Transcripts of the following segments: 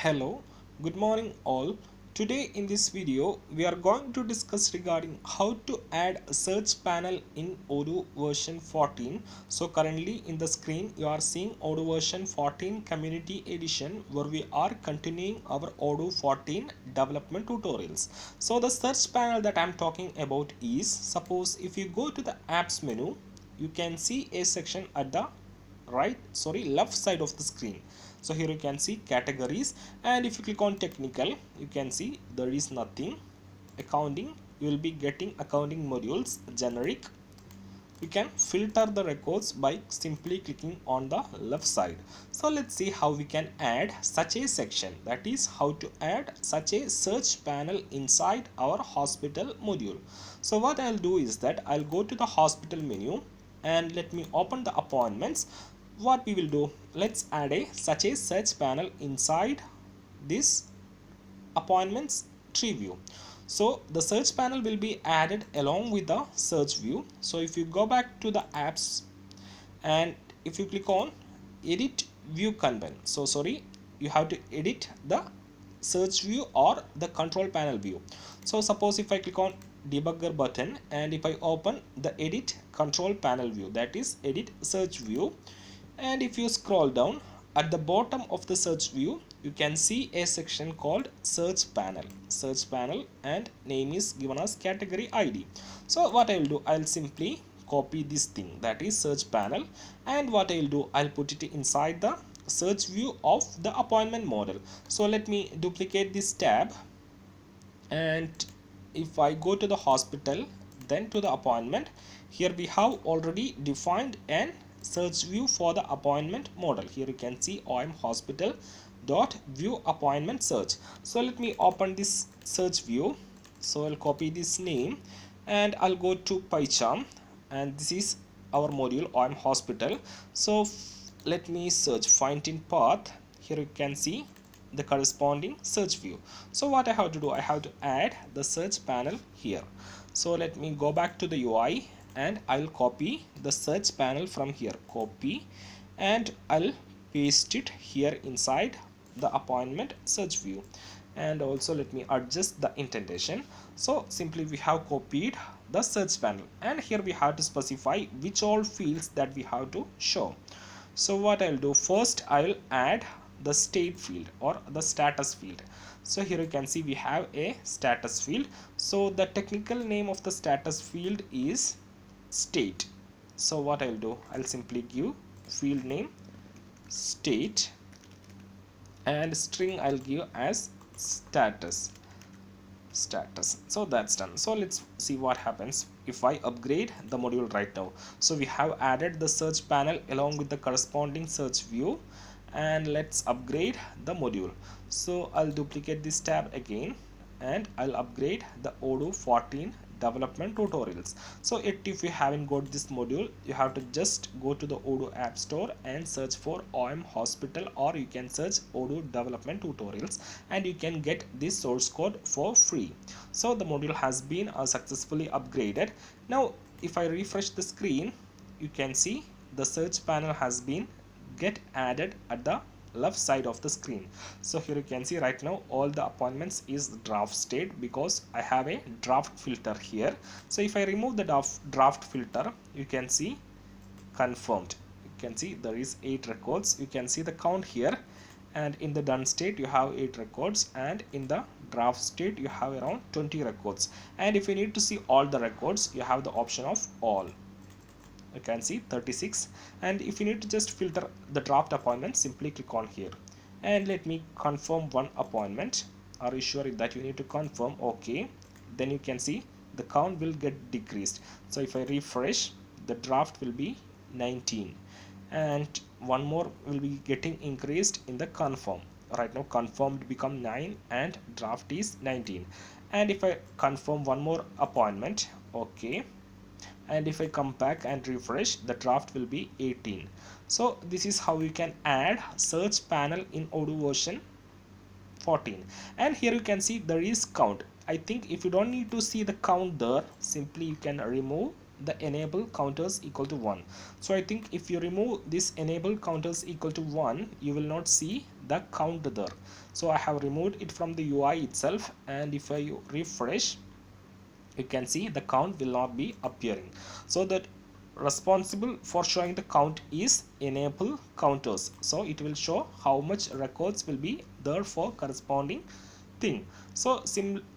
Hello, good morning all. Today in this video we are going to discuss regarding how to add a search panel in Odoo version 14. So currently in the screen you are seeing Odoo version 14 community edition where we are continuing our Odoo 14 development tutorials. So the search panel that I am talking about is, suppose if you go to the apps menu, you can see a section at the left side of the screen. So here you can see categories, and if you click on technical you can see there is nothing. Accounting, you will be getting accounting modules generic. You can filter the records by simply clicking on the left side. So let's see how we can add such a section, that is how to add such a search panel inside our hospital module. So what I'll do is that I'll go to the hospital menu and let me open the appointments. What we will do, let's add a such a search panel inside this appointments tree view. So the search panel will be added along with the search view. So if you go back to the apps and if you click on edit view content, you have to edit the search view or the control panel view. So suppose if I click on debugger button and if I open the edit control panel view, that is edit search view, and if you scroll down at the bottom of the search view you can see a section called search panel and name is given as category ID. So what I will do, I'll simply copy this thing, that is search panel, and what I'll do, I'll put it inside the search view of the appointment model. So let me duplicate this tab, and if I go to the hospital then to the appointment, here we have already defined an search view for the appointment model. Here you can see OM hospital dot view appointment search. So let me open this search view. So I'll copy this name and I'll go to PyCharm, and this is our module OM hospital. So let me search find in path. Here you can see the corresponding search view. So what I have to do, I have to add the search panel here. So let me go back to the UI and I'll copy the search panel from here, copy, and I'll paste it here inside the appointment search view. And also let me adjust the indentation. So simply we have copied the search panel, and here we have to specify which all fields that we have to show. So what I'll do, first I will add the state field or the status field. So here you can see we have a status field. So the technical name of the status field is state. So what I'll do, I'll simply give field name state and string I'll give as status. So that's done. So let's see what happens if I upgrade the module right now. So we have added the search panel along with the corresponding search view, and let's upgrade the module. So I'll duplicate this tab again and I'll upgrade the Odoo 14 development tutorials. So if you haven't got this module, you have to just go to the Odoo app store and search for OM hospital, or you can search Odoo development tutorials and you can get this source code for free. So the module has been successfully upgraded. Now if I refresh the screen, you can see the search panel has been get added at the left side of the screen. So here you can see right now all the appointments is draft state because I have a draft filter here. So if I remove the draft filter, you can see confirmed. You can see there is 8 records. You can see the count here, and in the done state you have 8 records, and in the draft state you have around 20 records. And if you need to see all the records, you have the option of all. You can see 36. And if you need to just filter the draft appointment, simply click on here and let me confirm one appointment. Are you sure that you need to confirm? Okay, then you can see the count will get decreased. So if I refresh, the draft will be 19 and one more will be getting increased in the confirm. Right now confirmed become 9 and draft is 19. And if I confirm one more appointment, okay, and if I come back and refresh, the draft will be 18. So this is how you can add search panel in Odoo version 14. And here you can see there is count. I think if you don't need to see the count there, simply you can remove the enable counters equal to 1. So I think if you remove this enable counters equal to 1, you will not see the count there. So I have removed it from the UI itself, and if I refresh, you can see the count will not be appearing. So that responsible for showing the count is enable counters, so it will show how much records will be there for corresponding thing. So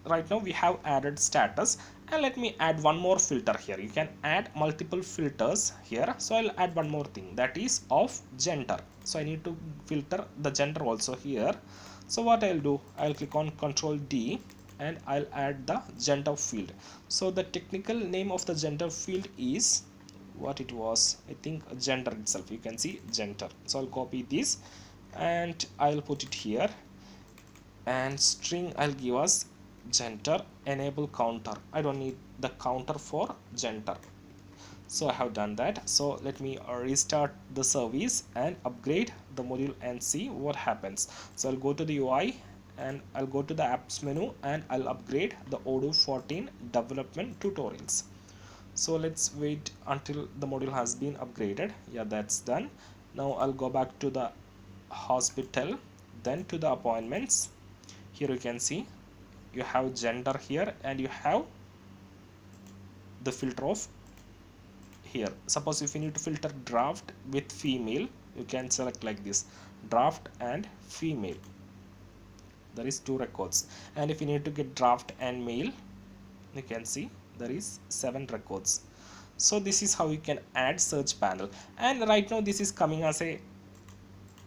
right now we have added status, and let me add one more filter here. You can add multiple filters here, so I'll add one more thing, that is of gender. So I need to filter the gender also here. So what I'll do, I'll click on Control D and I'll add the gender field. So the technical name of the gender field is what it was, I think gender itself. You can see gender. So I'll copy this and I'll put it here, and string I'll give us gender enable counter. I don't need the counter for gender. So I have done that. So let me restart the service and upgrade the module and see what happens. So I'll go to the UI and I'll go to the apps menu and I'll upgrade the Odoo 14 development tutorials. So let's wait until the module has been upgraded. Yeah, that's done. Now I'll go back to the hospital, then to the appointments. Here you can see you have gender here and you have the filter of here. Suppose if you need to filter draft with female, you can select like this, draft and female. There is 2 records. And if you need to get draft and male, you can see there is 7 records. So this is how you can add search panel. And right now this is coming as a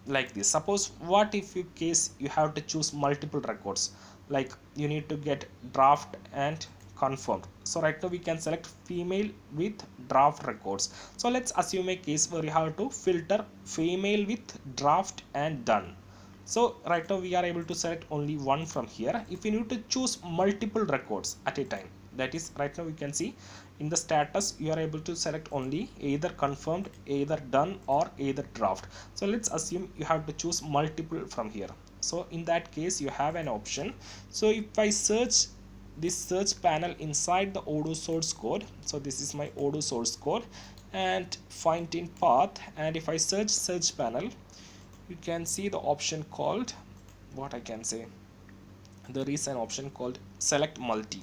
like this. Suppose what if you case you have to choose multiple records, like you need to get draft and confirmed. So right now we can select female with draft records. So let's assume a case where you have to filter female with draft and done. So right now we are able to select only one from here. If you need to choose multiple records at a time, that is right now we can see in the status you are able to select only either confirmed, either done, or either draft. So let's assume you have to choose multiple from here. So in that case you have an option. So if I search this search panel inside the Odoo source code, so this is my Odoo source code, and find in path, and if I search panel, you can see the option called, what I can say, there is an option called select multi.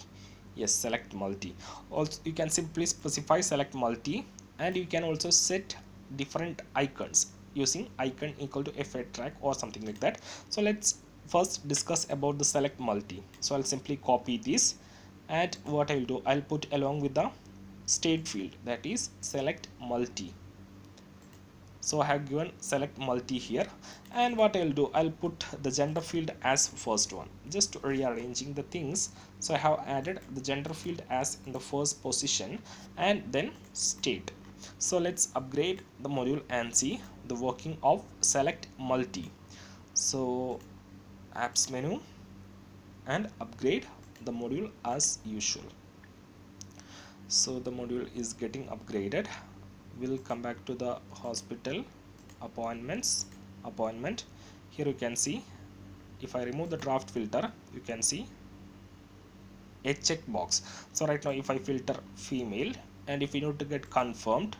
Yes, select multi. Also you can simply specify select multi, and you can also set different icons using icon equal to FA track or something like that. So let's first discuss about the select multi. So I'll simply copy this, and what I will do, I'll put along with the state field, that is select multi. So I have given select multi here, and what I'll do, I'll put the gender field as first one, just rearranging the things. So I have added the gender field as in the first position, and then state. So let's upgrade the module and see the working of select multi. So apps menu and upgrade the module as usual. So the module is getting upgraded. We'll come back to the hospital appointment. Here you can see if I remove the draft filter, you can see a checkbox. So right now if I filter female, and if you need to get confirmed,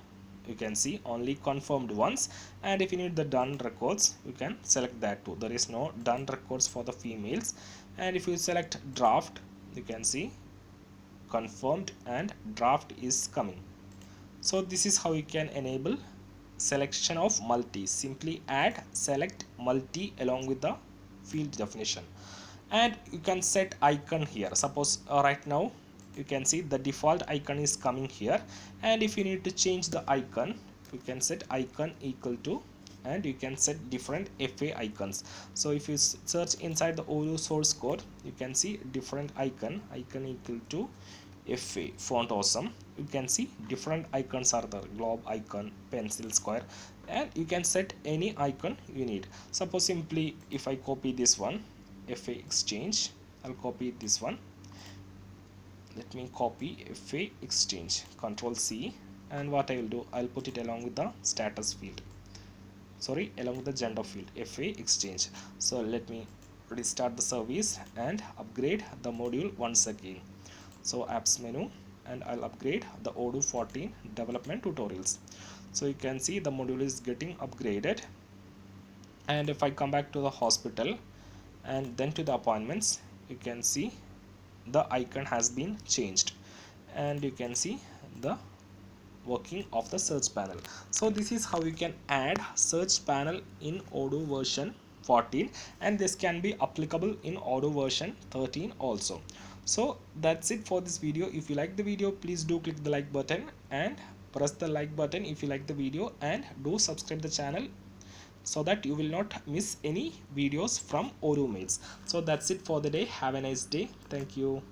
you can see only confirmed ones, and if you need the done records, you can select that too. There is no done records for the females. And if you select draft, you can see confirmed and draft is coming. So this is how you can enable selection of multi. Simply add select multi along with the field definition, and you can set icon here. Suppose right now you can see the default icon is coming here, and if you need to change the icon, you can set icon equal to, and you can set different FA icons. So if you search inside the Odoo source code, you can see different icon equal to FA font awesome. You can see different icons are there, globe icon, pencil, square, and you can set any icon you need. Suppose simply if I copy this one, FA exchange, I'll copy this one. Let me copy FA exchange, Control C, and what I will do, I'll put it along with the status field, sorry, along with the gender field, FA exchange. So let me restart the service and upgrade the module once again. So apps menu and I'll upgrade the Odoo 14 development tutorials. So you can see the module is getting upgraded. And if I come back to the hospital and then to the appointments, you can see the icon has been changed, and you can see the working of the search panel. So this is how you can add search panel in Odoo version 14, and this can be applicable in Odoo version 13 also. So that's it for this video. If you like the video, please do click the like button and press the like button if you like the video, and do subscribe the channel so that you will not miss any videos from Odoo Mates. So that's it for the day. Have a nice day. Thank you.